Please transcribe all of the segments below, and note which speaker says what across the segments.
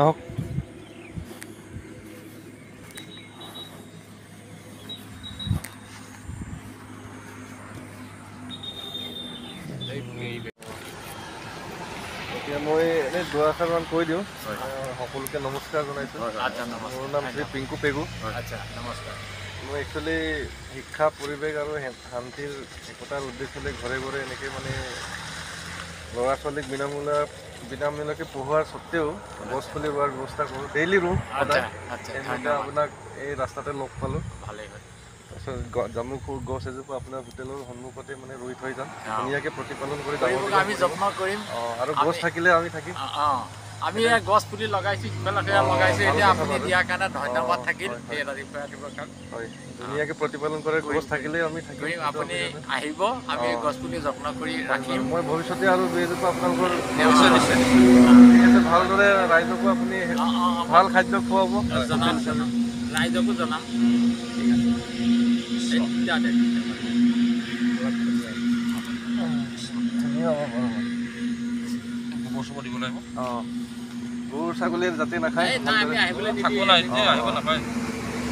Speaker 1: আহক। এতিয়া মই এনেই দুআষাৰমান কৈ দিওঁ। সকলোকে নমস্কাৰ জনাইছোঁ। মোৰ নাম শ্ৰী পিংকু পেগু।
Speaker 2: নমস্কাৰ।
Speaker 1: মই একচুৱেলি শিক্ষা পৰিৱেশ আৰু শান্তিৰ একতাৰ উদ্দেশ্যলৈ ঘৰে ঘৰে এনেকৈ মানে ল'ৰা ছোৱালীক বিনামূলীয়াকৈ পঢ়োৱাৰ স্বত্তেও গছ পুলি ৰোৱাৰ ব্যৱস্থা কৰোঁ। ডেইলি ৰুওঁ সদায়। সেইমতে আপোনাক এই ৰাস্তাতে লগ পালোঁ।
Speaker 2: ভালেই হয়।
Speaker 1: তাৰপিছত জামুক গছ এজোপা আপোনাৰ হোটেলৰ সন্মুখতে মানে ৰুই থৈ যাম। ধুনীয়াকৈ প্ৰতিপালন কৰি
Speaker 2: আমি যত্ন কৰিম।
Speaker 1: আৰু গছ থাকিলে আমি থাকিম।
Speaker 2: আমি গছ পুলি লগাইছোঁ, সিফালে লগাইছোঁ। এতিয়া আপুনি দিয়াৰ কাৰণে ধন্যবাদ থাকিল।
Speaker 1: হয়, ধুনীয়াকৈ প্ৰতিপালন কৰে। গছ থাকিলে আমি থাকিম।
Speaker 2: আপুনি আহিব, আমি গছ পুলি যত্ন কৰি ৰাখিম।
Speaker 1: মই ভৱিষ্যতে আৰু দুই এজোপা আপোনালোকৰ
Speaker 2: নিশ্চয় নিশ্চয়
Speaker 1: ঠিক আছে। ভালদৰে ৰাইজকো আপুনি ভাল খাদ্য খুৱাব।
Speaker 2: জনাম ৰাইজকো জনাম। ঠিক আছে।
Speaker 3: গোবৰ দিব লাগিব।
Speaker 1: গৰু ছাগলীয়ে যাতে নাখায়।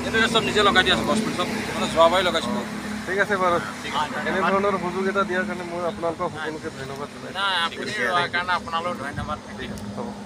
Speaker 3: এইটো চব নিজে লগাই দি আছোঁ গছ পুলি চব মানে যোৱাবাৰে লগাইছিলোঁ।
Speaker 1: ঠিক আছে বাৰু। এনেধৰণৰ সুযোগ এটা দিয়াৰ কাৰণে মই আপোনালোকক সকলোকে ধন্যবাদ জনাইছোঁ।
Speaker 2: আপুনি ৰোৱাৰ কাৰণে আপোনালৈও ধন্যবাদ থাকিল।
Speaker 1: হ'ব।